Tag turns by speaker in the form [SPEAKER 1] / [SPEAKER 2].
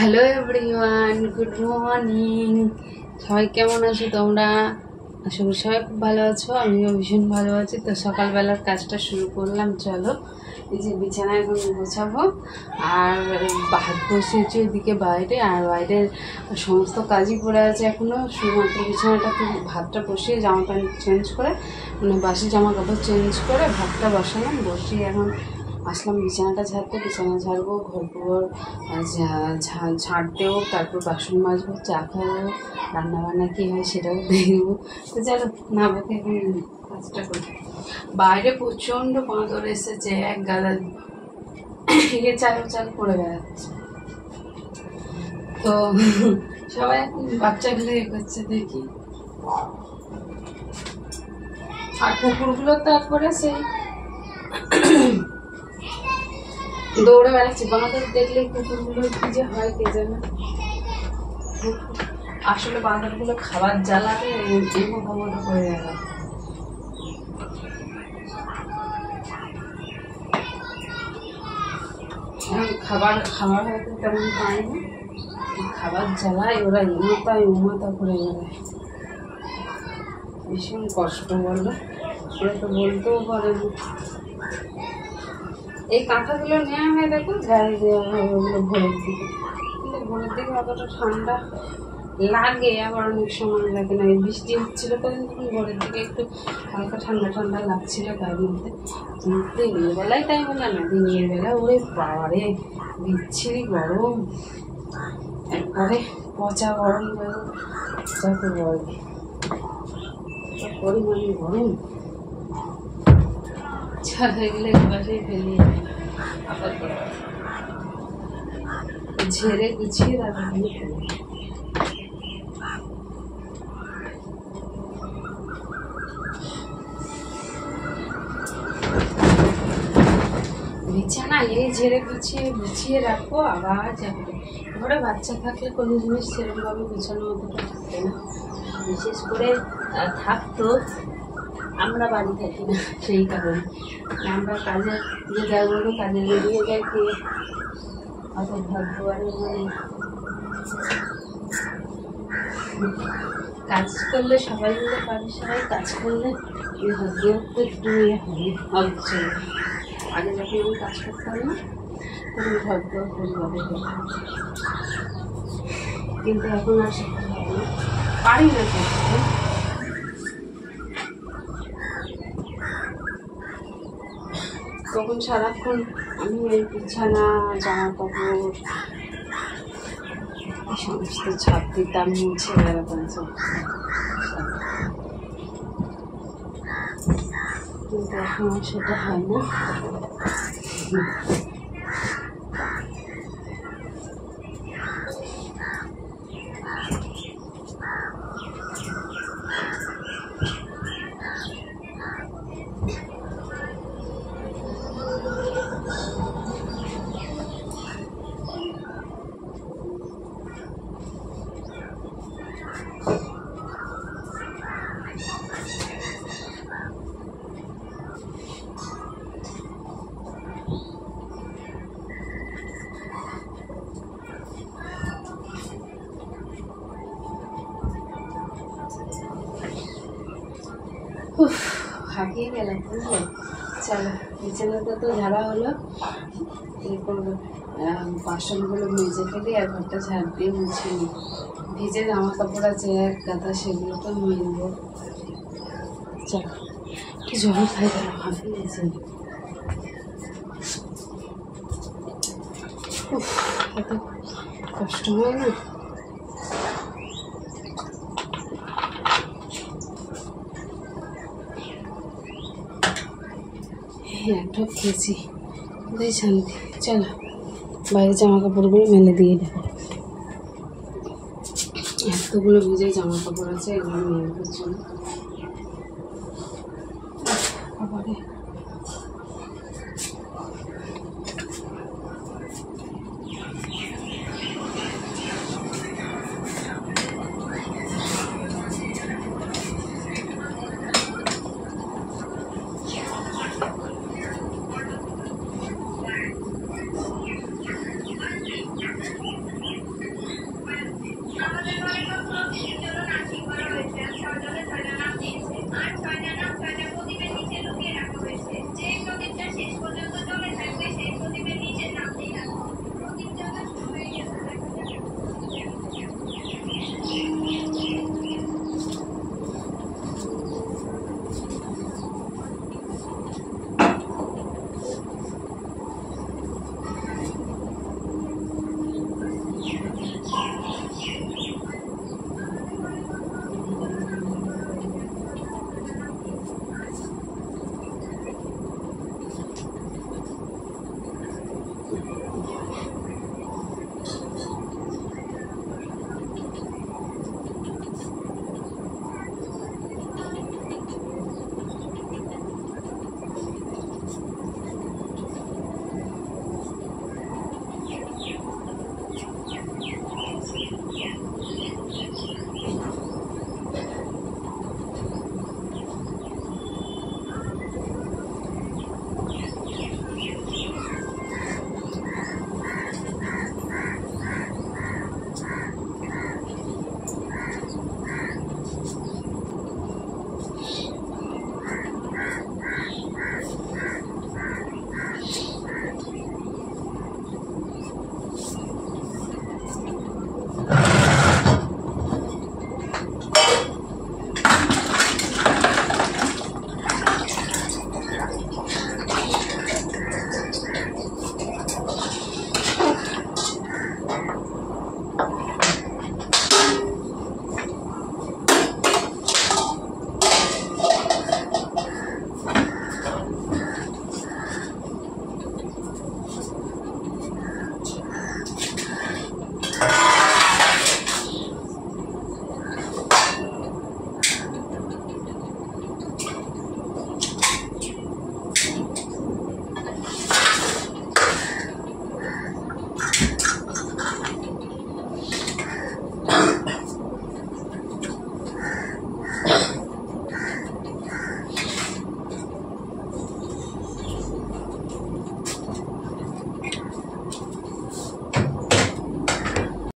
[SPEAKER 1] Hello everyone, good morning. সবাই কেমন আছো তোমরা? আশা করি সবাই খুব ভালো আছো, আমিও ভীষণ ভালো আছি। তো সকালবেলার কাজটা শুরু করলাম। চলো, এই যে বিছানা এখন গোছাবো, আর ভাত বসিয়েছি ওইদিকে বাইরে, আর বাইরের সমস্ত কাজই পড়ে আছে এখনো। শুধুমাত্র বিছানাটাকে ভাতটা বসিয়ে জামা প্যান্ট চেঞ্জ করে, মানে বাসি জামা কাপড় চেঞ্জ করে ভাতটা বসালাম। বসিয়ে এখন আসলাম বিছানাটা ঝাড়তে। বিছানা ঝাড়বো, ঘর ঝাড় দেবো, তারপর বাসন মাজবো, চা খাবো, রান্নাবান্না কী হয় সেটাও দেখবো। তো চলো না বকে এখন কাজটা করি। বাইরে প্রচণ্ড বাঁদর এসেছে, এক গাদা চালু চালু করে বেড়াচ্ছে। তো সবাই এখন বাচ্চাগুলো এ করছে দেখি। আর কুকুরগুলো তো একবারে সেই দৌড়ে বেড়াচ্ছে। বাঁদর দেখলে কুকুরগুলো কি যে হয় কে জানে। আসলে বাঁদরগুলো খাবার জ্বালাতে এমন করে গেল। খাবার হয়তো তেমন পায় না, খাবার জ্বালায় ওরা এমতা করে বেড়ায়। ভীষণ কষ্ট বললো, ওরা তো বলতেও পারে না। এই কাঁথাগুলো নেওয়া হয় দেখো, গায়ে দেওয়া হয় ওগুলো ভোরের দিকে, কিন্তু ভোরের দিকে অতটা ঠান্ডা লাগে, আবার অনেক সময় লাগে না। বৃষ্টি হচ্ছিলো তখন ভোরের দিকে একটু হালকা ঠান্ডা ঠান্ডা লাগছিল তার মধ্যে। কিন্তু দিনের বেলায় তাই বলে না, দিনের বেলা ওরে পাওয়ারে বিচ্ছিরি গরম, একবারে পচা গরম যাকে বলে, পরিমাণে গরম। এগুলো বাসায় ফেলি ঝেড়ে গুছিয়ে রাখি। বিছানা এই ঝেড়ে গুছিয়ে রাখবো, আবার যাবো। ঘরে বাচ্চা থাকলে কোনো জিনিস সেরকমভাবে গুছানো অতটা থাকে না। বিশেষ করে থাকতো, আমরা বাড়ি থাকি না, সেই কারণে আমরা কাজে যে যাগুলো কাজে বেরিয়ে যাই, কে অত ভাববো। আর মানে কাজ করলে সবাই মিলে পারি, সবাই কাজ করলে ভাগ্য একটু হবে অবশ্য। আগে যখন আমি কাজ করতাম না তখন ভাগ্য পরিবারে, কিন্তু এখন আর সেটা পারি না করতে। তখন সারাক্ষণ আমি এই বিছানা, জামা কাপড় সমস্ত ছাপ দিতাম, মুছে বেড়াতাম সব। কিন্তু এখন সেটা হয় না। হাঁপিয়ে গেলাম, বুঝলে। চলো, বিছানাটা তো ঝাড়া হলো, এরপর বাসনগুলো মেজে ফেলি আর ঘরটা ঝাড় দিয়ে মুছে নিই। ভিজে জামা কাপড় আছে এক গাদা, সেগুলো তো মেলবো। চলো একটু জল খাই, তারা হাঁপিয়ে গেছে। এত কষ্ট হয় না। একটা খেয়েছি, ওটাই শান্তি। চলো বাইরে জামা কাপড়গুলো মেলে দিয়ে দেবো। এতগুলো ভিজে জামা কাপড় আছে, এগুলো মেলে করছি না।